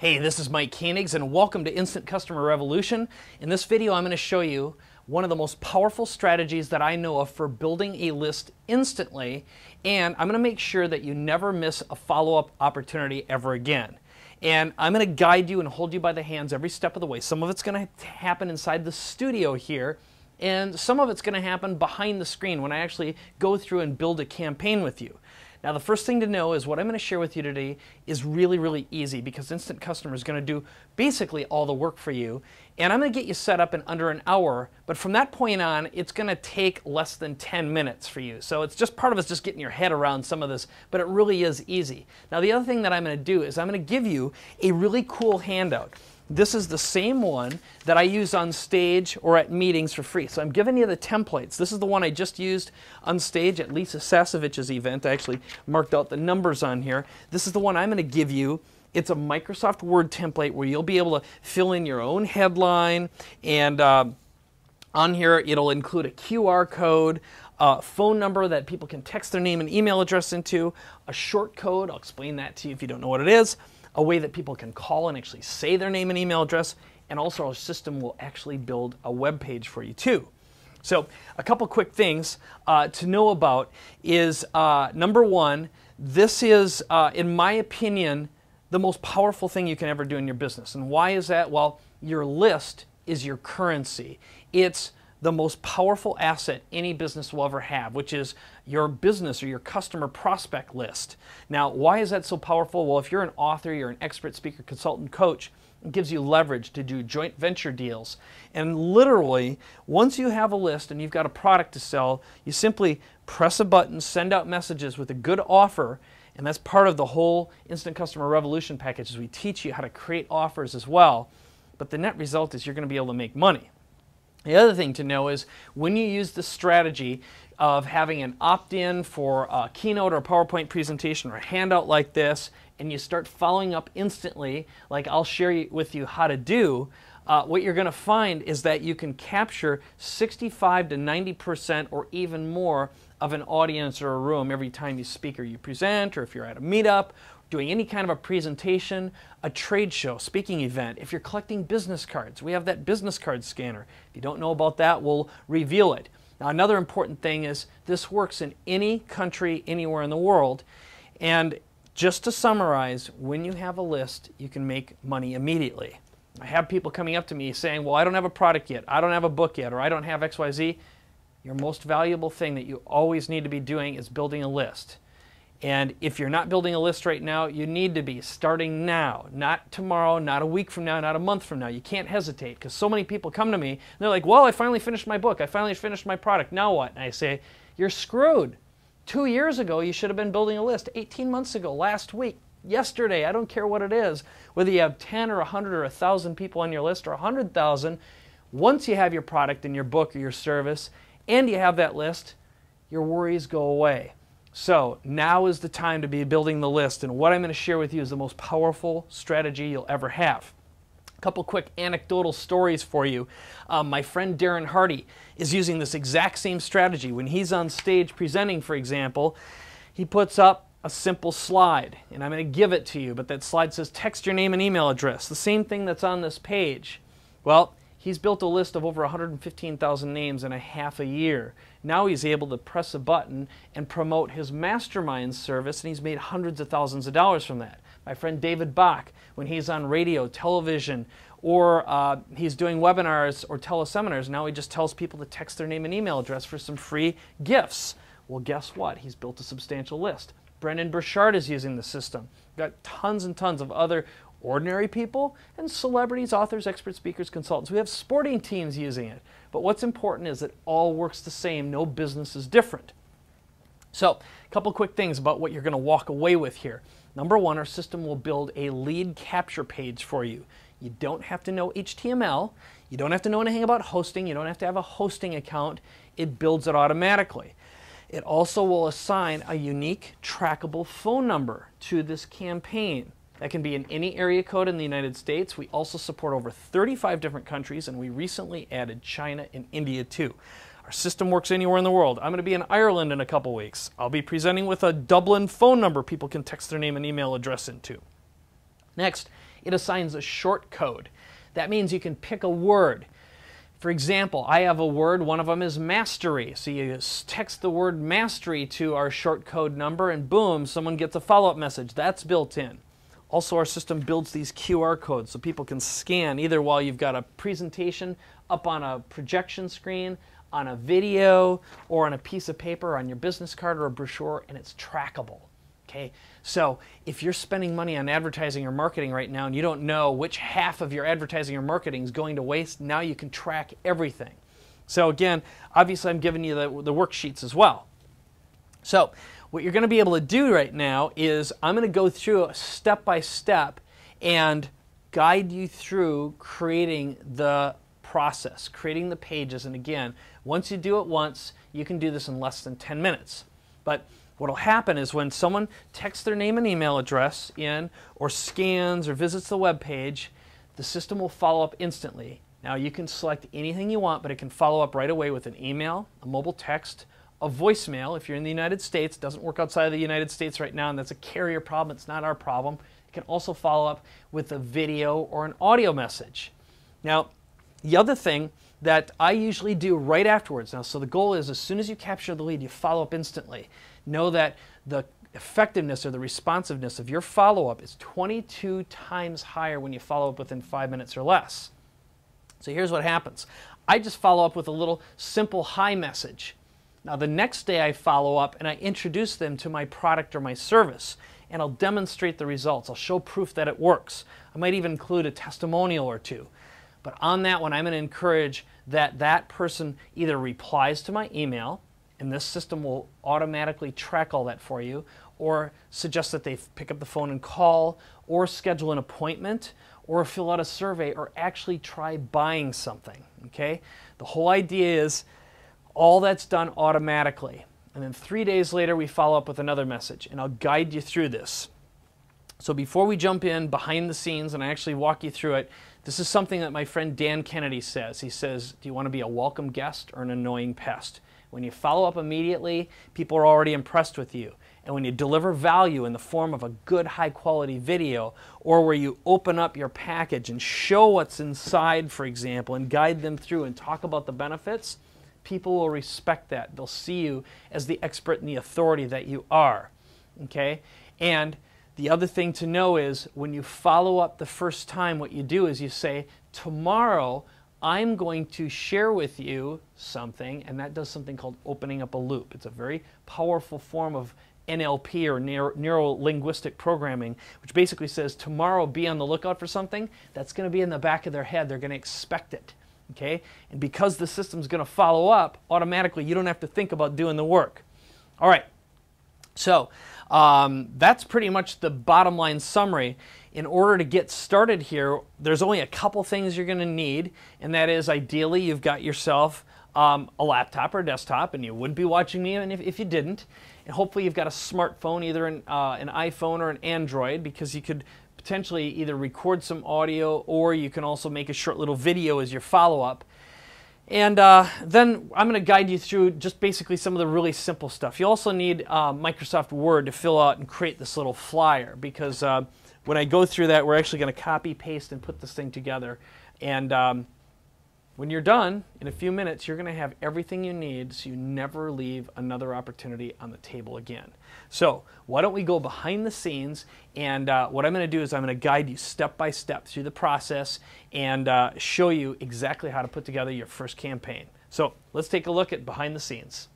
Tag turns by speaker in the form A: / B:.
A: Hey, this is Mike Koenigs and welcome to Instant Customer Revolution. In this video, I'm going to show you one of the most powerful strategies that I know of for building a list instantly, and I'm going to make sure that you never miss a follow-up opportunity ever again. And I'm going to guide you and hold you by the hands every step of the way. Some of it's going to happen inside the studio here, and some of it's going to happen behind the screen when I actually go through and build a campaign with you. Now, the first thing to know is what I'm going to share with you today is really, really easy because Instant Customer is going to do basically all the work for you. And I'm going to get you set up in under an hour, but from that point on, it's going to take less than 10 minutes for you. So it's just part of it's just getting your head around some of this, but it really is easy. Now, the other thing that I'm going to do is I'm going to give you a really cool handout. This is the same one that I use on stage or at meetings for free. So I'm giving you the templates. This is the one I just used on stage at Lisa Sasovich's event. I actually marked out the numbers on here. This is the one I'm going to give you. It's a Microsoft Word template where you'll be able to fill in your own headline, and on here it'll include a QR code, a phone number that people can text their name and email address into, a short code, I'll explain that to you if you don't know what it is, a way that people can call and actually say their name and email address, and also our system will actually build a web page for you too. So a couple quick things to know about is number one, this is, in my opinion, the most powerful thing you can ever do in your business. And why is that? Well, your list is your currency. It's the most powerful asset any business will ever have, which is your business or your customer prospect list. Now, why is that so powerful? Well, if you're an author, you're an expert speaker, consultant, coach, it gives you leverage to do joint venture deals. And literally, once you have a list and you've got a product to sell, you simply press a button, send out messages with a good offer, and that's part of the whole Instant Customer Revolution package, is we teach you how to create offers as well. But the net result is you're going to be able to make money. The other thing to know is when you use the strategy of having an opt-in for a keynote or a PowerPoint presentation or a handout like this, and you start following up instantly, like I'll share with you how to do, what you're going to find is that you can capture 65 to 90% or even more of an audience or a room every time you speak or you present, or if you're at a meetup, doing any kind of a presentation, a trade show, speaking event. If you're collecting business cards, we have that business card scanner. If you don't know about that, we'll reveal it. Now, another important thing is this works in any country, anywhere in the world. And just to summarize, when you have a list, you can make money immediately. I have people coming up to me saying, well, I don't have a product yet, I don't have a book yet, or I don't have XYZ. Your most valuable thing that you always need to be doing is building a list. And if you're not building a list right now, you need to be starting now, not tomorrow, not a week from now, not a month from now. You can't hesitate, because so many people come to me and they're like, well, I finally finished my book, I finally finished my product, now what? And I say, you're screwed. 2 years ago, you should have been building a list. 18 months ago, last week, yesterday, I don't care what it is, whether you have 10 or 100 or 1,000 people on your list or 100,000, once you have your product and your book or your service and you have that list, your worries go away. So now is the time to be building the list, and what I'm going to share with you is the most powerful strategy you'll ever have. A couple quick anecdotal stories for you. My friend Darren Hardy is using this exact same strategy. When he's on stage presenting, for example, he puts up a simple slide, and I'm going to give it to you, but that slide says text your name and email address, the same thing that's on this page. Well, he's built a list of over 115,000 names in a half a year. Now he's able to press a button and promote his mastermind service, and he's made hundreds of thousands of dollars from that. My friend David Bach, when he's on radio, television, or he's doing webinars or teleseminars, now he just tells people to text their name and email address for some free gifts. Well, guess what? He's built a substantial list. Brendan Burchard is using the system. We've got tons and tons of other ordinary people and celebrities, authors, expert speakers, consultants. We have sporting teams using it. But what's important is it all works the same. No business is different. So, a couple quick things about what you're going to walk away with here. Number one, our system will build a lead capture page for you. You don't have to know HTML. You don't have to know anything about hosting. You don't have to have a hosting account. It builds it automatically. It also will assign a unique trackable phone number to this campaign. That can be in any area code in the United States. We also support over 35 different countries, and we recently added China and India too. Our system works anywhere in the world. I'm going to be in Ireland in a couple weeks. I'll be presenting with a Dublin phone number people can text their name and email address into. Next, it assigns a short code. That means you can pick a word. For example, I have a word, one of them is mastery. So you text the word mastery to our short code number and boom, someone gets a follow-up message. That's built in. Also, our system builds these QR codes so people can scan either while you've got a presentation up on a projection screen, on a video, or on a piece of paper, on your business card or a brochure, and it's trackable. Okay? So if you're spending money on advertising or marketing right now and you don't know which half of your advertising or marketing is going to waste, now you can track everything. So again, obviously I'm giving you the worksheets as well. So what you're going to be able to do right now is I'm going to go through step by step and guide you through creating the process, creating the pages. And again, once you do it once, you can do this in less than 10 minutes. But what will happen is when someone texts their name and email address in or scans or visits the web page, the system will follow up instantly. Now you can select anything you want, but it can follow up right away with an email, a mobile text, a voicemail. If you're in the United States, it doesn't work outside of the United States right now, and that's a carrier problem. It's not our problem. It can also follow up with a video or an audio message. Now, the other thing that I usually do right afterwards, now, so the goal is as soon as you capture the lead, you follow up instantly. Know that the effectiveness or the responsiveness of your follow-up is 22 times higher when you follow up within 5 minutes or less. So here's what happens. I just follow up with a little simple hi message. Now the next day I follow up and I introduce them to my product or my service, and I'll demonstrate the results. I'll show proof that it works. I might even include a testimonial or two. But on that one, I'm going to encourage that that person either replies to my email, and this system will automatically track all that for you, or suggest that they pick up the phone and call, or schedule an appointment, or fill out a survey, or actually try buying something. Okay? The whole idea is all that's done automatically. And then 3 days later, we follow up with another message, and I'll guide you through this. So before we jump in behind the scenes and I actually walk you through it, this is something that my friend Dan Kennedy says. He says, do you want to be a welcome guest or an annoying pest? When you follow up immediately, people are already impressed with you. And when you deliver value in the form of a good high-quality video, or where you open up your package and show what's inside, for example, and guide them through and talk about the benefits, people will respect that. They'll see you as the expert and the authority that you are. Okay? And the other thing to know is when you follow up the first time, what you do is you say, tomorrow I'm going to share with you something, and that does something called opening up a loop. It's a very powerful form of NLP or neuro-linguistic programming, which basically says tomorrow be on the lookout for something that's going to be in the back of their head. They're going to expect it. Okay? And because the system's going to follow up, automatically you don't have to think about doing the work. All right. So that's pretty much the bottom line summary. In order to get started here, there's only a couple things you're going to need, and that is ideally you've got yourself a laptop or a desktop, and you wouldn't be watching me if you didn't. And hopefully you've got a smartphone, either an iPhone or an Android, because you could potentially either record some audio or you can also make a short little video as your follow-up. And then I'm going to guide you through just basically some of the really simple stuff. You also need Microsoft Word to fill out and create this little flyer, because when I go through that, we're actually going to copy, paste, and put this thing together. And when you're done, in a few minutes, you're going to have everything you need so you never leave another opportunity on the table again. So why don't we go behind the scenes, and what I'm going to do is I'm going to guide you step by step through the process and show you exactly how to put together your first campaign. So let's take a look at behind the scenes.